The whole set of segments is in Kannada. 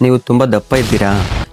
ನೀವು ತುಂಬ ದಪ್ಪ ಇದ್ದೀರಾ,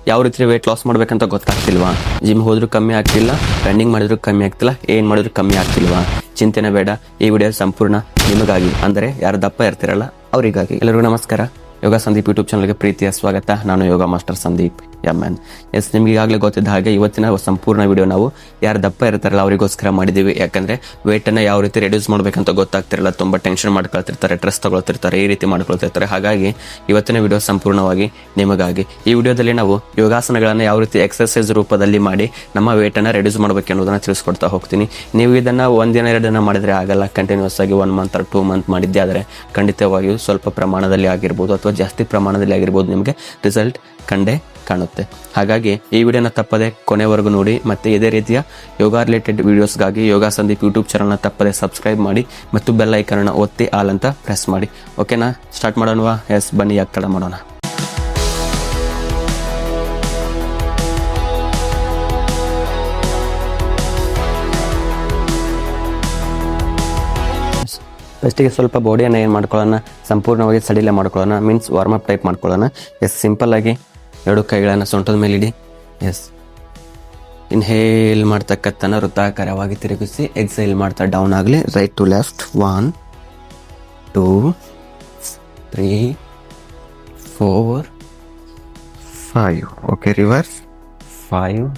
ಯಾವ ರೀತಿ ವೆಯ್ಟ್ ಲಾಸ್ ಮಾಡ್ಬೇಕಂತ ಗೊತ್ತಾಗ್ತಿಲ್ವಾ? ಜಿಮ್ ಹೋದ್ರೂ ಕಮ್ಮಿ ಆಗ್ತಿಲ್ಲ, ರನ್ನಿಂಗ್ ಮಾಡಿದ್ರು ಕಮ್ಮಿ ಆಗ್ತಿಲ್ಲ, ಏನು ಮಾಡಿದ್ರು ಕಮ್ಮಿ ಆಗ್ತಿಲ್ವಾ? ಚಿಂತೆನೆ ಬೇಡ, ಈ ವಿಡಿಯೋ ಸಂಪೂರ್ಣ ನಿಮಗಾಗಿ, ಅಂದರೆ ಯಾರು ದಪ್ಪ ಇರ್ತಿರಲ್ಲ ಅವರಿಗಾಗಿ. ಎಲ್ಲರಿಗೂ ನಮಸ್ಕಾರ. ಯೋಗ ಸಂದೀಪ್ ಯೂಟ್ಯೂಬ್ ಚಾನಲ್ಗೆ ಪ್ರೀತಿಯ ಸ್ವಾಗತ. ನಾನು ಯೋಗ ಮಾಸ್ಟರ್ ಸಂದೀಪ್ MN. ಎಸ್, ನಿಮ್ಗೆ ಈಗಾಗಲೇ ಗೊತ್ತಿದ್ದ ಹಾಗೆ ಇವತ್ತಿನ ಸಂಪೂರ್ಣ ವಿಡಿಯೋ ನಾವು ಯಾರು ದಪ್ಪ ಇರ್ತಾರಲ್ಲ ಅವರಿಗೋಸ್ಕರ ಮಾಡಿದ್ದೀವಿ. ಯಾಕಂದರೆ ವೆಯ್ಟನ್ನು ಯಾವ ರೀತಿ ರೆಡ್ಯೂಸ್ ಮಾಡಬೇಕಂತ ಗೊತ್ತಾಗ್ತಿರಲ್ಲ, ತುಂಬ ಟೆನ್ಷನ್ ಮಾಡ್ಕೊಳ್ತಿರ್ತಾರೆ, ಸ್ಟ್ರೆಸ್ ತಗೊಳ್ತಿರ್ತಾರೆ, ಈ ರೀತಿ ಮಾಡ್ಕೊಳ್ತಿರ್ತಾರೆ. ಹಾಗಾಗಿ ಇವತ್ತಿನ ವಿಡಿಯೋ ಸಂಪೂರ್ಣವಾಗಿ ನಿಮಗಾಗಿ. ಈ ವಿಡಿಯೋದಲ್ಲಿ ನಾವು ಯೋಗಾಸನಗಳನ್ನು ಯಾವ ರೀತಿ ಎಕ್ಸರ್ಸೈಸ್ ರೂಪದಲ್ಲಿ ಮಾಡಿ ನಮ್ಮ ವೆಯ್ಟನ್ನು ರೆಡ್ಯೂಸ್ ಮಾಡಬೇಕು ಅನ್ನೋದನ್ನು ತಿಳಿಸ್ಕೊಡ್ತಾ ಹೋಗ್ತೀನಿ. ನೀವು ಇದನ್ನು ಒಂದಿನ 2 ದಿನ ಮಾಡಿದರೆ ಆಗಲ್ಲ. ಕಂಟಿನ್ಯೂಸ್ ಆಗಿ 1 ಮಂತ್ or 2 ಮಂತ್ ಮಾಡಿದ್ದೆ ಆದರೆ ಖಂಡಿತವಾಗಿಯೂ ಸ್ವಲ್ಪ ಪ್ರಮಾಣದಲ್ಲಿ ಆಗಿರ್ಬೋದು ಅಥವಾ ಜಾಸ್ತಿ ಪ್ರಮಾಣದಲ್ಲಿ ಆಗಿರ್ಬೋದು, ನಿಮಗೆ ರಿಸಲ್ಟ್ ಕಂಡೇ ಕಾಣುತ್ತೆ. ಹಾಗಾಗಿ ಈ ವಿಡಿಯೋನ ತಪ್ಪದೆ ಕೊನೆವರೆಗೂ ನೋಡಿ. ಮತ್ತು ಇದೇ ರೀತಿಯ ಯೋಗ ರಿಲೇಟೆಡ್ ವಿಡಿಯೋಸ್ಗಾಗಿ ಯೋಗ ಸಂದೀಪ್ ಯೂಟ್ಯೂಬ್ ಚಾನಲ್ನ ತಪ್ಪದೆ ಸಬ್ಸ್ಕ್ರೈಬ್ ಮಾಡಿ ಮತ್ತು ಬೆಲ್ ಐಕನ್ನ ಒತ್ತಿ ಆಲ್ ಅಂತ ಪ್ರೆಸ್ ಮಾಡಿ. ಓಕೆನಾ, ಸ್ಟಾರ್ಟ್ ಮಾಡೋಣವಾ? ಎಸ್, ಬನ್ನಿ, ಯಾಕೆ ತಡ ಮಾಡೋಣ. ಫಸ್ಟಿಗೆ ಸ್ವಲ್ಪ ಬಾಡಿಯನ್ನು ಏನು ಮಾಡ್ಕೊಳ್ಳೋಣ, ಸಂಪೂರ್ಣವಾಗಿ ಸಡಿಲ ಮಾಡ್ಕೊಳ್ಳೋಣ. ಮೀನ್ಸ್ ವಾರ್ಮಪ್ ಟೈಪ್ ಮಾಡ್ಕೊಳ್ಳೋಣ. ಎಸ್, ಸಿಂಪಲ್ಲಾಗಿ 2 ಕೈಗಳನ್ನು ಸೊಂಟದ ಮೇಲೆ ಇಡಿ. ಎಸ್, ಇನ್ಹೇಲ್ ಮಾಡ್ತಕ್ಕಂಥ ವೃತ್ತಾಕಾರವಾಗಿ ತಿರುಗಿಸಿ, ಎಕ್ಸೈಲ್ ಮಾಡ್ತಾ ಡೌನ್ ಆಗಲಿ. Right to left. 1 2 3 4 5. Okay, reverse. 5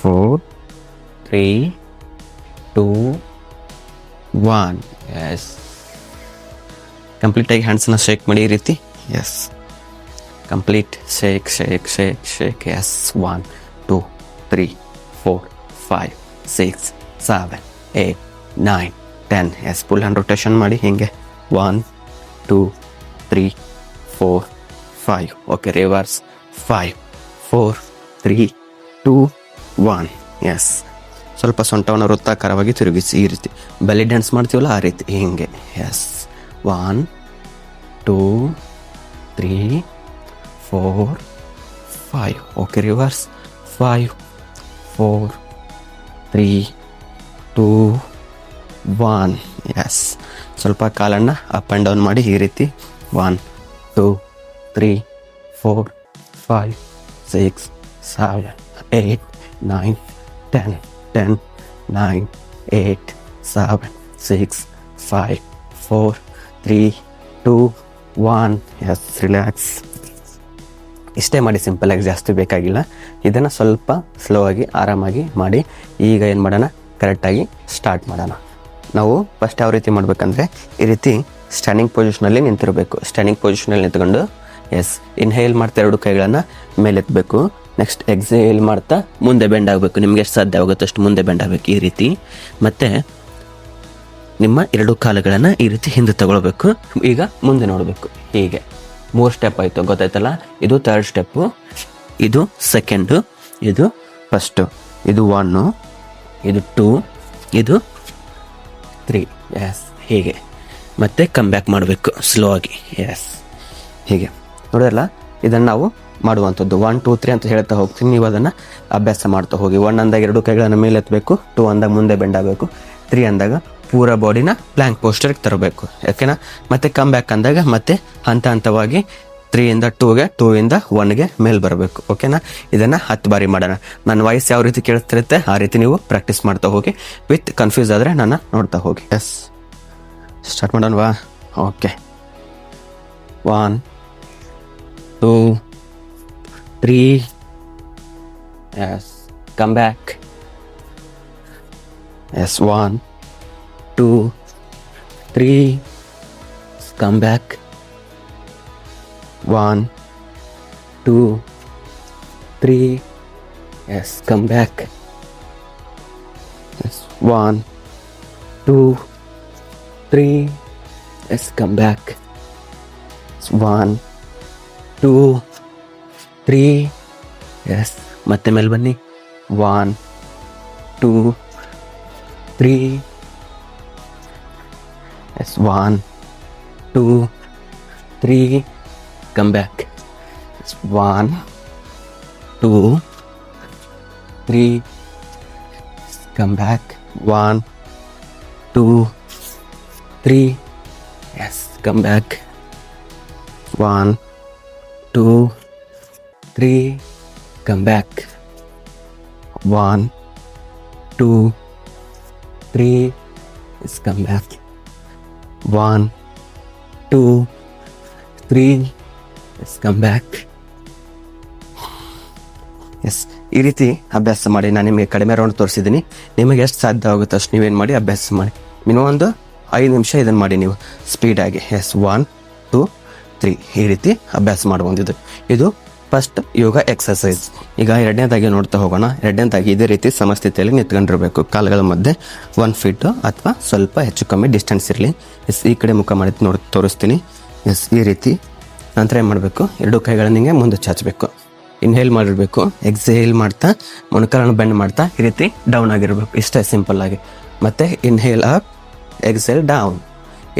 4 3 2 1. Yes, ಕಂಪ್ಲೀಟಾಗಿ ಹ್ಯಾಂಡ್ಸನ್ನ ಶೇಕ್ ಮಾಡಿ ಈ ರೀತಿ. Yes, complete shake shake shake shake. Yes, 1 2 3 4 5 6 7 8 9 10. S, full hand rotation ಮಾಡಿ ಹೀಗೆ. 1 2 3 4 5. Okay, reverse. 5 4 3 2 1. ಎಸ್, ಸ್ವಲ್ಪ ಸೊಂಟವನ್ನು ವೃತ್ತಾಕಾರವಾಗಿ ತಿರುಗಿಸಿ ಈ ರೀತಿ, ಬೆಲಿ ಡ್ಯಾನ್ಸ್ ಮಾಡ್ತೀವಲ್ಲ ಆ ರೀತಿ ಹೀಗೆ. ಎಸ್, 1 2 3 4 5. Okay, reverse. 5 4 3 2 1. ಎಸ್, ಸ್ವಲ್ಪ ಕಾಲನ್ನು ಅಪ್ ಆ್ಯಂಡ್ ಡೌನ್ ಮಾಡಿ ಈ ರೀತಿ. 1 2 3 4 5 6 7 8 9 10 10 9 8 7 6 5 4 3 2 1. Yes, relax. ಇಷ್ಟೇ ಮಾಡಿ, ಸಿಂಪಲಾಗಿ, ಜಾಸ್ತಿ ಬೇಕಾಗಿಲ್ಲ. ಇದನ್ನು ಸ್ವಲ್ಪ ಸ್ಲೋ ಆಗಿ ಆರಾಮಾಗಿ ಮಾಡಿ. ಈಗ ಏನು ಮಾಡೋಣ, ಕರೆಕ್ಟಾಗಿ ಸ್ಟಾರ್ಟ್ ಮಾಡೋಣ. ನಾವು ಫಸ್ಟ್ ಯಾವ ರೀತಿ ಮಾಡಬೇಕಂದ್ರೆ ಈ ರೀತಿ ಸ್ಟ್ಯಾಂಡಿಂಗ್ ಪೊಸಿಷನಲ್ಲಿ ನಿಂತಿರಬೇಕು. ಸ್ಟ್ಯಾಂಡಿಂಗ್ ಪೊಸಿಷನಲ್ಲಿ ನಿಂತ್ಕೊಂಡು ಎಸ್, ಇನ್ಹೇಲ್ ಮಾಡ್ತಾ 2 ಕೈಗಳನ್ನು ಮೇಲೆತ್ತಬೇಕು. ನೆಕ್ಸ್ಟ್ ಎಕ್ಸೇಲ್ ಮಾಡ್ತಾ ಮುಂದೆ ಬೆಂಡ್ ಆಗಬೇಕು. ನಿಮಗೆ ಎಷ್ಟು ಸಾಧ್ಯ ಆಗುತ್ತೋ ಅಷ್ಟು ಮುಂದೆ ಬೆಂಡ್ ಆಗಬೇಕು ಈ ರೀತಿ. ಮತ್ತು ನಿಮ್ಮ 2 ಕಾಲುಗಳನ್ನು ಈ ರೀತಿ ಹಿಂದೆ ತಗೊಳ್ಬೇಕು. ಈಗ ಮುಂದೆ ನೋಡಬೇಕು. ಹೀಗೆ 3 ಸ್ಟೆಪ್ ಆಯಿತು, ಗೊತ್ತಾಯ್ತಲ್ಲ? ಇದು 3rd ಸ್ಟೆಪ್ಪು, ಇದು 2nd, ಇದು 1st, ಇದು 1, ಇದು 2, ಇದು 3. ಎಸ್, ಹೀಗೆ ಮತ್ತೆ ಕಮ್ ಬ್ಯಾಕ್ ಮಾಡಬೇಕು ಸ್ಲೋ ಆಗಿ. ಎಸ್, ಹೀಗೆ ನೋಡಿರಲ್ಲ, ಇದನ್ನು ನಾವು ಮಾಡುವಂಥದ್ದು 1 2 3 ಅಂತ ಹೇಳ್ತಾ ಹೋಗ್ತೀನಿ. ನೀವು ಅದನ್ನು ಅಭ್ಯಾಸ ಮಾಡ್ತಾ ಹೋಗಿ. 1 ಅಂದಾಗ 2 ಕೈಗಳನ್ನು ಮೇಲೆ ಎತ್ತಬೇಕು, 2 ಅಂದಾಗ ಮುಂದೆ ಬೆಂಡ್ ಆಗಬೇಕು, 3 ಅಂದಾಗ ಪೂರ ಬಾಡಿನ ಪ್ಲ್ಯಾಂಕ್ ಪೋಸ್ಟರ್ಗೆ ತರಬೇಕು. ಯಾಕೆನಾ? ಮತ್ತೆ ಕಮ್ ಬ್ಯಾಕ್ ಅಂದಾಗ ಮತ್ತೆ ಹಂತ ಹಂತವಾಗಿ 3 ಇಂದ 2ಗೆ, 2 ಇಂದ 1ಗೆ ಮೇಲೆ ಬರಬೇಕು. ಓಕೆನಾ? ಇದನ್ನು 10 ಬಾರಿ ಮಾಡೋಣ. ನನ್ನ ವಾಯ್ಸ್ ಯಾವ ರೀತಿ ಕೇಳ್ತಿರುತ್ತೆ ಆ ರೀತಿ ನೀವು ಪ್ರಾಕ್ಟೀಸ್ ಮಾಡ್ತಾ ಹೋಗಿ. ವಿತ್ ಕನ್ಫ್ಯೂಸ್ ಆದರೆ ನನ್ನ ನೋಡ್ತಾ ಹೋಗಿ. ಎಸ್, ಸ್ಟಾರ್ಟ್ ಮಾಡೋಣವಾ? Okay, 1 2 3. Yes, come back. Yes, 1 2 3. Come back. 1 2 3. Yes, come back. Yes, 1 2 3. Yes, come back. 1 2 3. Yes, ಮತ್ತೆ ಮೇಲೆ ಬನ್ನಿ. 1 2 3. Yes, 1 2 3. Come back. 1 2 3. Come back. 1 2 3. Yes, come back. 1 2 3, come back. 1, 2, 3, let's come back. 1, 2, 3, let's come back. S, ಈ ರೀತಿ ಅಭ್ಯಾಸ ಮಾಡಿ. ನಾನು ನಿಮಗೆ ಕಡಿಮೆ ರೌಂಡ್ ತೋರಿಸಿದ್ದೀನಿ. ನಿಮಗೆ ಎಷ್ಟು ಸಾಧ್ಯ ಆಗುತ್ತೆ ಅಷ್ಟು ನೀವೇನು ಮಾಡಿ ಅಭ್ಯಾಸ ಮಾಡಿ. ಮಿನಿಮಮ್ ಒಂದು 5 ನಿಮಿಷ ಇದನ್ನು ಮಾಡಿ ನೀವು ಸ್ಪೀಡಾಗಿ. ಎಸ್, 1, 2, 3 ಈ ರೀತಿ ಅಭ್ಯಾಸ ಮಾಡ್ಬೋದು. ಇದು ಫಸ್ಟ್ ಯೋಗ ಎಕ್ಸಸೈಸ್. ಈಗ ಎರಡನೇದಾಗಿ ನೋಡ್ತಾ ಹೋಗೋಣ. ಎರಡನೇದಾಗಿ ಇದೇ ರೀತಿ ಸಮಸ್ಥಿತಿಯಲ್ಲಿ ನಿಂತ್ಕೊಂಡಿರಬೇಕು. ಕಾಲುಗಳ ಮಧ್ಯೆ 1 ಫೀಟು ಅಥವಾ ಸ್ವಲ್ಪ ಹೆಚ್ಚು ಕಮ್ಮಿ ಡಿಸ್ಟೆನ್ಸ್ ಇರಲಿ. ಎಸ್, ಈ ಕಡೆ ಮುಖ ಮಾಡಿ ತೋರಿಸ್ತೀನಿ. ಎಸ್, ಈ ರೀತಿ. ನಂತರ ಏನು ಮಾಡಬೇಕು, 2 ಕೈಗಳನ್ನು ಹಿಂಗೆ ಮುಂದೆ ಚಾಚಬೇಕು. ಇನ್ಹೇಲ್ ಮಾಡಿರಬೇಕು. ಎಕ್ಸೇಲ್ ಮಾಡ್ತಾ ಮೊಣಕಾಲನ್ನು ಬೆಂಡ್ ಮಾಡ್ತಾ ಈ ರೀತಿ ಡೌನ್ ಆಗಿರಬೇಕು. ಇಷ್ಟೇ ಸಿಂಪಲ್ ಆಗಿ. ಮತ್ತು inhale up, exhale down,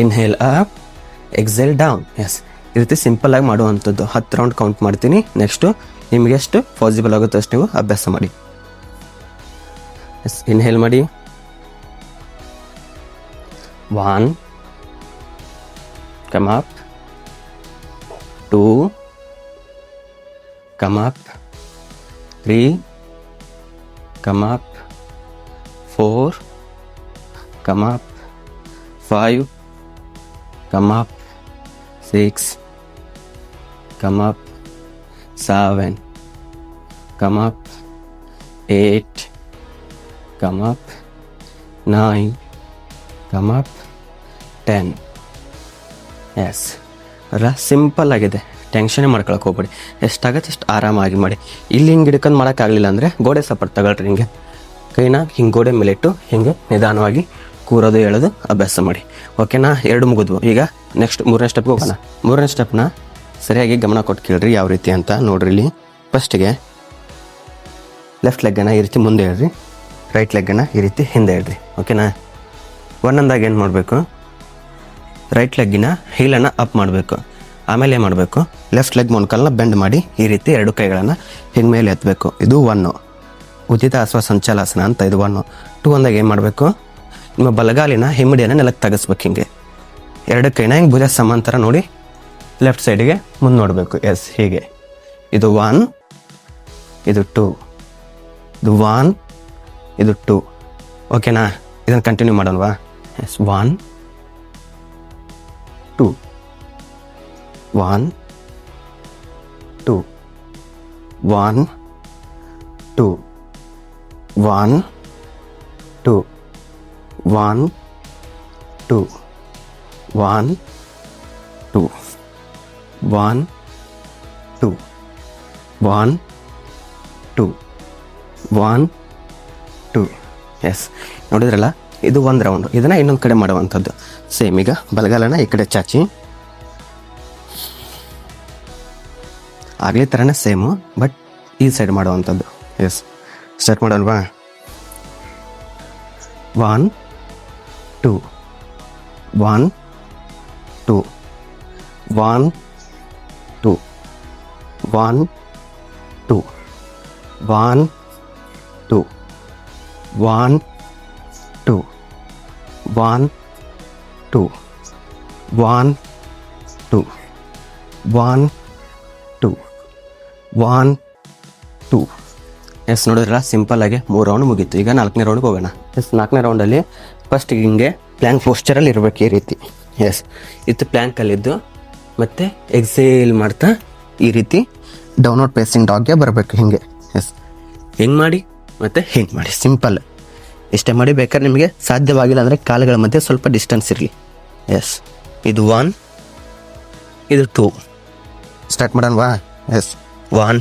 inhale up, exhale down. Yes, ಈ ರೀತಿ ಸಿಂಪಲ್ ಆಗಿ ಮಾಡುವಂಥದ್ದು. 10 ರೌಂಡ್ ಕೌಂಟ್ ಮಾಡ್ತೀನಿ. ನೆಕ್ಸ್ಟು ನಿಮಗೆ ಎಷ್ಟು ಪಾಸಿಬಲ್ ಆಗುತ್ತೆ ಅಷ್ಟು ನೀವು ಅಭ್ಯಾಸ ಮಾಡಿ. ಎಸ್, ಇನ್ಹೇಲ್ ಮಾಡಿ. 1, come up, 2, come up, 3, come up, 4, come up, 5, come up, 6, come up, 7, come up, 8, come up, 9, come up, 10. S, ಅಲ್ಲ ಸಿಂಪಲ್ ಆಗಿದೆ. ಟೆನ್ಷನೇ ಮಾಡ್ಕೊಳಕ್ಕೆ ಹೋಗ್ಬೇಡಿ. ಎಷ್ಟಾಗತ್ತೆ ಅಷ್ಟು ಆರಾಮಾಗಿ ಮಾಡಿ. ಇಲ್ಲಿ ಹಿಂಗೆ ಹಿಡ್ಕೊಂಡು ಮಾಡೋಕ್ಕಾಗಲಿಲ್ಲ ಅಂದರೆ ಗೋಡೆ ಸಪೋರ್ಟ್ ತಗೊಳ್ರಿ. ಹಿಂಗೆ ಕೈನ ಹಿಂಗೆ ಗೋಡೆ ಮೇಲೆ ಇಟ್ಟು ಹಿಂಗೆ ನಿಧಾನವಾಗಿ ಕೂರೋದು ಹೇಳೋದು ಅಭ್ಯಾಸ ಮಾಡಿ. ಓಕೆನಾ? 2 ಮುಗಿದ್ವು. ಈಗ ನೆಕ್ಸ್ಟ್ 3ನೇ ಸ್ಟೆಪ್ಗೆ ಹೋಗೋಣ. 3ನೇ ಸ್ಟೆಪ್ನ ಸರಿಯಾಗಿ ಗಮನ ಕೊಟ್ಟು ಕೇಳ್ರಿ ಯಾವ ರೀತಿ ಅಂತ. ನೋಡ್ರಿ, ಇಲ್ಲಿ ಫಸ್ಟಿಗೆ ಲೆಫ್ಟ್ ಲೆಗ್ಗನ್ನು ಈ ರೀತಿ ಮುಂದೆ ಹೇಳ್ರಿ, ರೈಟ್ ಲೆಗ್ಗನ್ನು ಈ ರೀತಿ ಹಿಂದೆ ಹೇಳ್ರಿ. ಓಕೆನಾ? ಒಂದೊಂದಾಗಿ ಏನು ಮಾಡಬೇಕು, ರೈಟ್ ಲೆಗ್ಗಿನ ಹೀಲನ್ನು ಅಪ್ ಮಾಡಬೇಕು. ಆಮೇಲೆ ಏನು ಮಾಡಬೇಕು, ಲೆಫ್ಟ್ ಲೆಗ್ ಮೊಣಕಾಲನ್ನ ಬೆಂಡ್ ಮಾಡಿ ಈ ರೀತಿ 2 ಕೈಗಳನ್ನು ಹಿಂಗೆ ಮೇಲೆ ಎತ್ತಬೇಕು. ಇದು 1. ಉಚಿತ ಅಶ್ವ ಸಂಚಾಲಾಸನ ಅಂತ ಇದು 1. 2 ಅಂದಾಗ ಏನು ಮಾಡಬೇಕು, ನಿಮ್ಮ ಬಲಗಾಲಿನ ಹಿಮ್ಮಡಿಯನ್ನು ನೆಲಕ್ಕೆ ತಗಸ್ಬೇಕು. ಹಿಂಗೆ 2 ಕೈನ ಹಿಂಗೆ ಭುಜ ಸಮಾಂತರ ನೋಡಿ ಲೆಫ್ಟ್ ಸೈಡಿಗೆ ಮುಂದೆ ನೋಡಬೇಕು. ಎಸ್, ಹೀಗೆ. ಇದು 1, ಇದು 2, ಇದು 1, ಇದು 2. ಓಕೆನಾ? ಇದನ್ನು ಕಂಟಿನ್ಯೂ ಮಾಡೋಣವಾ? ಎಸ್, 1, 2, 1, 2, 1, 2, 1, 2, 1, 2, 1, 2, 1, 2, 1, 2, 1, 2. ಎಸ್, ನೋಡಿದ್ರಲ್ಲ, ಇದು 1 ರೌಂಡ್. ಇದನ್ನು ಇನ್ನೊಂದು ಕಡೆ ಮಾಡುವಂಥದ್ದು. ಸೇಮ್. ಈಗ ಬಲಗಾಲನ ಈ ಕಡೆ ಚಾಚಿ, ಆಗಲೇ ಥರನೇ ಸೇಮು, ಬಟ್ ಈ ಸೈಡ್ ಮಾಡುವಂಥದ್ದು. ಎಸ್, ಸ್ಟಾರ್ಟ್ ಮಾಡೋಣವಾ? 1, 2, 1, 2, 1, 2, 1, 2, 1, 2, 1, 2, 1, 2, 1, 2, 1, 2, 1, 2. ಎಸ್, ನೋಡಿದ್ರಲ್ಲ, ಸಿಂಪಲ್ ಆಗಿ 3 ರೌಂಡ್ ಮುಗೀತು. ಈಗ 4ನೇ ರೌಂಡ್ಗೆ ಹೋಗೋಣ. ಎಸ್, 4ನೇ ರೌಂಡಲ್ಲಿ ಫಸ್ಟ್ ಹಿಂಗೆ ಪ್ಲ್ಯಾಂಕ್ ಪೋಸ್ಚರಲ್ಲಿ ಇರಬೇಕು ಈ ರೀತಿ. ಎಸ್, ಇದು ಪ್ಲ್ಯಾಂಕಲ್ಲಿದ್ದು ಮತ್ತು ಎಕ್ಸೇಲ್ ಮಾಡ್ತಾ ಈ ರೀತಿ ಡೌನ್ವರ್ಡ್ ಫೇಸಿಂಗ್ ಡಾಗ್ಗೆ ಬರಬೇಕು. ಹಿಂಗೆ. ಎಸ್, ಹಿಂಗೆ ಮಾಡಿ ಮತ್ತು ಹಿಂಗೆ ಮಾಡಿ. ಸಿಂಪಲ್ ಇಷ್ಟೇ ಮಾಡಿ. ಬೇಕಾದ್ರೆ ನಿಮಗೆ ಸಾಧ್ಯವಾಗಿಲ್ಲ ಅಂದರೆ ಕಾಲುಗಳ ಮಧ್ಯೆ ಸ್ವಲ್ಪ ಡಿಸ್ಟೆನ್ಸ್ ಇರಲಿ. ಎಸ್, ಇದು 1, ಇದು 2. ಸ್ಟಾರ್ಟ್ ಮಾಡೋಣವಾ? ಎಸ್, 1,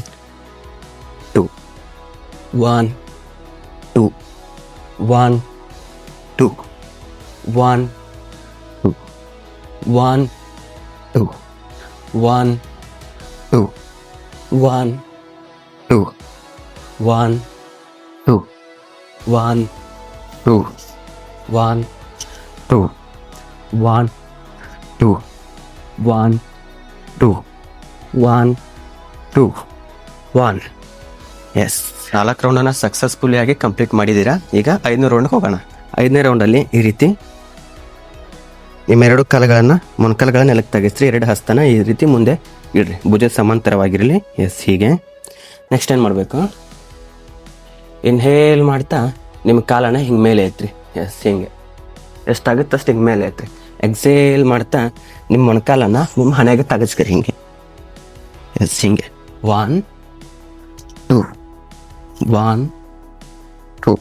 2, 1, 2, 1, 2, 1, 2, 1, 2, 1, 2, 1, 2, 1, 2, 1, 2, 1, 2, 1, 2, 1, 2, 1, 2, 1. ಎಸ್, 4 ರೌಂಡನ್ನು ಸಕ್ಸಸ್ಫುಲಿ ಆಗಿ ಕಂಪ್ಲೀಟ್ ಮಾಡಿದ್ದೀರಾ. ಈಗ 5ನೇ ರೌಂಡ್ಗೆ ಹೋಗೋಣ. 5ನೇ ರೌಂಡಲ್ಲಿ ಈ ರೀತಿ ನಿಮ್ಮ 2 ಕಾಲುಗಳನ್ನು ಮೊಣಕಾಲುಗಳನ್ನ ನೆಲಕ್ಕೆ ತೆಗೆಸ್ರಿ. 2 ಹಸ್ತನ ಈ ರೀತಿ ಮುಂದೆ ಇಡ್ರಿ, ಭುಜ ಸಮಾಂತರವಾಗಿರಲಿ. ಎಸ್, ಹೀಗೆ ನೆಕ್ಸ್ಟ್ ಏನು ಮಾಡಬೇಕು, ಇನ್ಹೇಲ್ ಮಾಡ್ತಾ ನಿಮ್ಮ ಕಾಲನ್ನು ಹಿಂಗೆ ಮೇಲೆ ಎತ್ರಿ. ಎಸ್, ಹಿಂಗೆ ಎಷ್ಟಾಗುತ್ತೆ ಅಷ್ಟು ಹಿಂಗೆ ಮೇಲೆ ಎತ್ರಿ. ಎಕ್ಸೇಲ್ ಮಾಡ್ತಾ ನಿಮ್ಮ ಮೊಣಕಾಲನ್ನು ನಿಮ್ಮ ಹಣೆಗೆ ತಗಸ್ಕರಿ ಹಿಂಗೆ. ಎಸ್, ಹಿಂಗೆ 1 2 1 2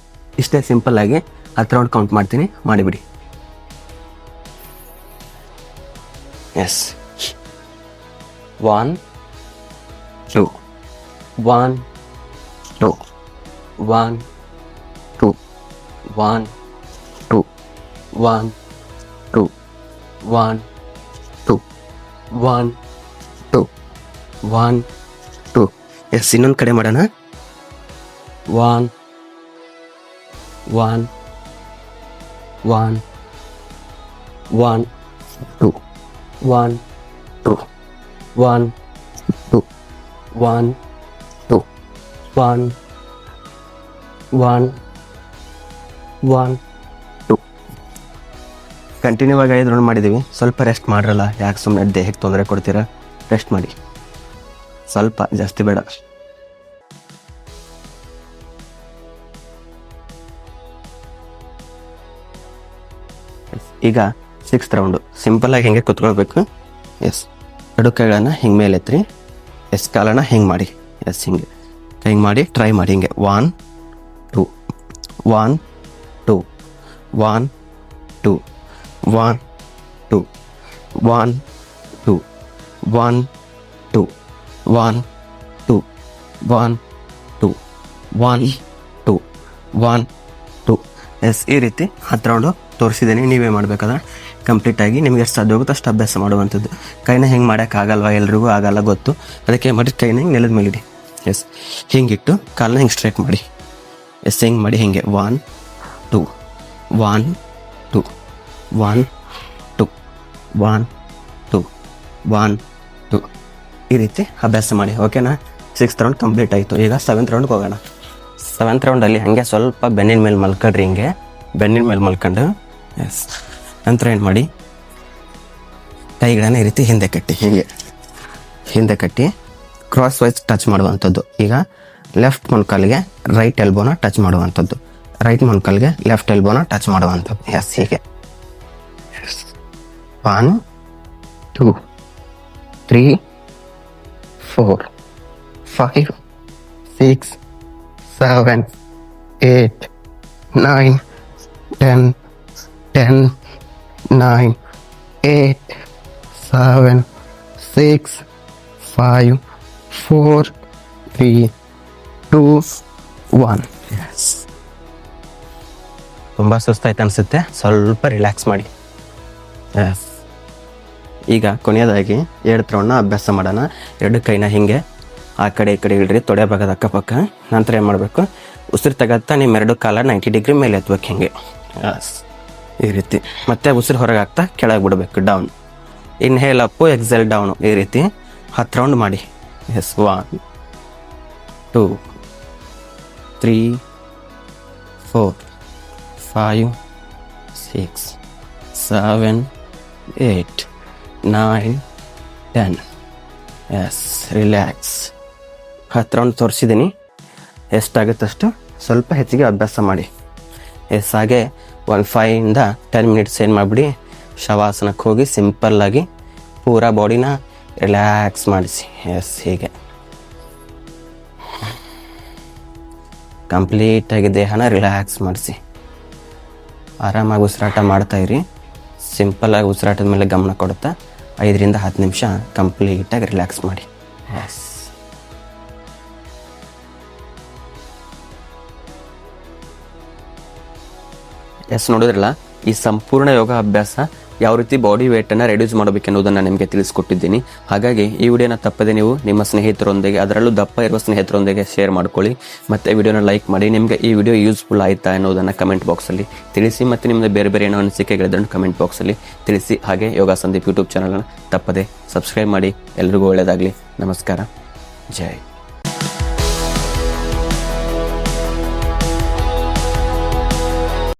ಇಷ್ಟೇ ಸಿಂಪಲ್ ಆಗಿ 10 ರೌಂಡ್ ಕೌಂಟ್ ಮಾಡ್ತೀನಿ, ಮಾಡಿಬಿಡಿ. ಎಸ್, 1 2 1 2 1 2 1 2 1 2 1 2 1 2 1 2. ಎಸ್, ಇನ್ನೊಂದು ಕಡೆ ಮಾಡೋಣ. 1 1 1 1 2 1 2 1 2 1 2 1 1 1 2. ಕಂಟಿನ್ಯೂ ಆಗಿ 5 ರೌಂಡ್ ಮಾಡಿದ್ದೀವಿ. ಸ್ವಲ್ಪ ರೆಸ್ಟ್ ಮಾಡ್ರಲ್ಲ, ಯಾಕೆ ಸುಮ್ಮನೆ ದೇಹಕ್ಕೆ ತೊಂದರೆ ಕೊಡ್ತೀರಾ? ರೆಸ್ಟ್ ಮಾಡಿ ಸ್ವಲ್ಪ, ಜಾಸ್ತಿ ಬೇಡ. ಈಗ 6th ರೌಂಡು ಸಿಂಪಲ್ಲಾಗಿ ಹಿಂಗೆ ಕುತ್ಕೊಳ್ಬೇಕು. ಎಸ್, ಎರಡು ಕೈಗಳನ್ನು ಹಿಂಗೆ ಮೇಲೆ ಎತ್ರಿ. ಎಸ್, ಕಾಲನ್ನು ಹಿಂಗೆ ಮಾಡಿ. ಎಸ್, ಹಿಂಗೆ ಕೈ ಹಿಂಗೆ ಮಾಡಿ ಟ್ರೈ ಮಾಡಿ. ಹಿಂಗೆ 1 2 1 2 1 2 1 2 1 2 1 2 1 2 1 2 1 2 1 2. ಎಸ್, ಈ ರೀತಿ 10 ರೌಂಡು ತೋರಿಸಿದ್ದೀನಿ. ನೀವೇ ಮಾಡಬೇಕಾದ್ರೆ ಕಂಪ್ಲೀಟಾಗಿ ನಿಮಗೆ ಎಷ್ಟು ಸಾಧ್ಯ ಹೋಗುತ್ತೆ ಅಷ್ಟು ಅಭ್ಯಾಸ ಮಾಡುವಂಥದ್ದು. ಕೈನ ಹೆಂಗೆ ಮಾಡೋಕ್ಕಾಗಲ್ವ, ಎಲ್ರಿಗೂ ಆಗಲ್ಲ ಗೊತ್ತು. ಅದಕ್ಕೆ ಮಾಡಿ ಕೈನ ಹಿಂಗೆ ನೆಲದ ಮೇಲಿಡಿ. ಎಸ್, ಹಿಂಗಿಟ್ಟು ಕಾಲನ್ನ ಹಿಂಗೆ ಸ್ಟ್ರೈಟ್ ಮಾಡಿ. ಎಸ್, ಹಿಂಗೆ ಮಾಡಿ ಹಿಂಗೆ 1 2 1 2 1 2 1 2 1 2. ಈ ರೀತಿ ಅಭ್ಯಾಸ ಮಾಡಿ. ಓಕೆನಾ? 6th ರೌಂಡ್ ಕಂಪ್ಲೀಟ್ ಆಯಿತು. ಈಗ 7th ರೌಂಡ್ಗೆ ಹೋಗೋಣ. 7th ರೌಂಡಲ್ಲಿ ಹಾಗೆ ಸ್ವಲ್ಪ ಬೆನ್ನಿನ ಮೇಲೆ ಮಲ್ಕೊಳ್ರಿ. ಹಿಂಗೆ ಬೆನ್ನಿನ ಮೇಲೆ ಮಲ್ಕೊಂಡು ಎಸ್, ನಂತರ ಏನು ಮಾಡಿ, ಕೈಗಳನ್ನು ಈ ರೀತಿ ಹಿಂದೆ ಕಟ್ಟಿ, ಹೀಗೆ ಹಿಂದೆ ಕಟ್ಟಿ ಕ್ರಾಸ್ ವೈಸ್ ಟಚ್ ಮಾಡುವಂಥದ್ದು. ಈಗ ಲೆಫ್ಟ್ ಮೊಣಕಾಲಿಗೆ ರೈಟ್ ಎಲ್ಬೋನ ಟಚ್ ಮಾಡುವಂಥದ್ದು, ರೈಟ್ ಮೊಣಕಾಲಿಗೆ ಲೆಫ್ಟ್ ಎಲ್ಬೋನ ಟಚ್ ಮಾಡುವಂಥದ್ದು. ಎಸ್, ಹೀಗೆ 1 2 3 4 5 6 7 8 9 10 10 9 8 7 6 5 4 3 2 1. ಎಸ್, ತುಂಬ ಸುಸ್ತಾಯ್ತು ಅನಿಸುತ್ತೆ, ಸ್ವಲ್ಪ ರಿಲ್ಯಾಕ್ಸ್ ಮಾಡಿ. ಎಸ್, ಈಗ ಕೊನೆಯದಾಗಿ 7th ರೌಂಡ್ನ ಅಭ್ಯಾಸ ಮಾಡೋಣ. ಎರಡು ಕೈನ ಹಿಂಗೆ ಆ ಕಡೆ ಈ ಕಡೆ ಇಡ್ರಿ, ತೊಡೆ ಭಾಗದ ಅಕ್ಕಪಕ್ಕ. ನಂತರ ಏನು ಮಾಡಬೇಕು, ಉಸಿರು ತಗತ್ತಾ ನಿಮ್ಮ ಎರಡು ಕಾಲ 90 ಡಿಗ್ರಿ ಮೇಲೆ ಎತ್ತಬೇಕು ಹಿಂಗೆ. ಎಸ್, ಈ ರೀತಿ. ಮತ್ತೆ ಉಸಿರು ಹೊರಗೆ ಹಾಕ್ತಾ ಕೆಳಗೆ ಬಿಡಬೇಕು, down. Inhale up, exhale down. ಈ ರೀತಿ 10 ರೌಂಡ್ ಮಾಡಿ. ಎಸ್, 1 2 3 4 5 6 7 8 9 10. S, relax. 10 ರೌಂಡ್ ತೋರಿಸಿದ್ದೀನಿ. ಎಷ್ಟಾಗುತ್ತಷ್ಟು ಸ್ವಲ್ಪ ಹೆಚ್ಚಿಗೆ ಅಭ್ಯಾಸ ಮಾಡಿ. ಎಸ್, ಹಾಗೆ 5 ಇಂದ 10 ಮಿನಿಟ್ಸ್ ಏನು ಮಾಡಿಬಿಡಿ, ಶವಾಸನಕ್ಕೆ ಹೋಗಿ ಸಿಂಪಲ್ಲಾಗಿ ಪೂರಾ ಬಾಡಿನ ರಿಲ್ಯಾಕ್ಸ್ ಮಾಡಿಸಿ. ಎಸ್, ಹೀಗೆ ಕಂಪ್ಲೀಟಾಗಿ ದೇಹನ ರಿಲ್ಯಾಕ್ಸ್ ಮಾಡಿಸಿ. ಆರಾಮಾಗಿ ಉಸಿರಾಟ ಮಾಡ್ತಾಯಿರಿ. ಸಿಂಪಲ್ಲಾಗಿ ಉಸಿರಾಟದ ಮೇಲೆ ಗಮನ ಕೊಡುತ್ತಾ 5 ರಿಂದ 10 ನಿಮಿಷ ಕಂಪ್ಲೀಟಾಗಿ ರಿಲ್ಯಾಕ್ಸ್ ಮಾಡಿ. ಎಸ್, ಎಸ್, ನೋಡಿದ್ರಲ್ಲ, ಈ ಸಂಪೂರ್ಣ ಯೋಗ ಅಭ್ಯಾಸ ಯಾವ ರೀತಿ ಬಾಡಿ ವೇಟನ್ನು ರೆಡ್ಯೂಸ್ ಮಾಡಬೇಕೆನ್ನುವುದನ್ನು ನಿಮಗೆ ತಿಳಿಸ್ಕೊಟ್ಟಿದ್ದೀನಿ. ಹಾಗಾಗಿ ಈ ವಿಡಿಯೋನ ತಪ್ಪದೆ ನೀವು ನಿಮ್ಮ ಸ್ನೇಹಿತರೊಂದಿಗೆ, ಅದರಲ್ಲೂ ದಪ್ಪ ಇರುವ ಸ್ನೇಹಿತರೊಂದಿಗೆ ಶೇರ್ ಮಾಡ್ಕೊಳ್ಳಿ. ಮತ್ತು ವಿಡಿಯೋನ ಲೈಕ್ ಮಾಡಿ. ನಿಮಗೆ ಈ ವಿಡಿಯೋ ಯೂಸ್ಫುಲ್ ಆಯಿತಾ ಅನ್ನೋದನ್ನು ಕಮೆಂಟ್ ಬಾಕ್ಸಲ್ಲಿ ತಿಳಿಸಿ. ಮತ್ತು ನಿಮ್ಮದು ಬೇರೆ ಬೇರೆ ಏನೋ ಅನಿಸಿಕೆಗಳಿದ್ರೂ ಕಮೆಂಟ್ ಬಾಕ್ಸಲ್ಲಿ ತಿಳಿಸಿ. ಹಾಗೆ ಯೋಗ ಸಂದೀಪ್ ಯೂಟ್ಯೂಬ್ ಚಾನಲ್ನ ತಪ್ಪದೆ ಸಬ್ಸ್ಕ್ರೈಬ್ ಮಾಡಿ. ಎಲ್ರಿಗೂ ಒಳ್ಳೆಯದಾಗಲಿ. ನಮಸ್ಕಾರ. ಜೈ.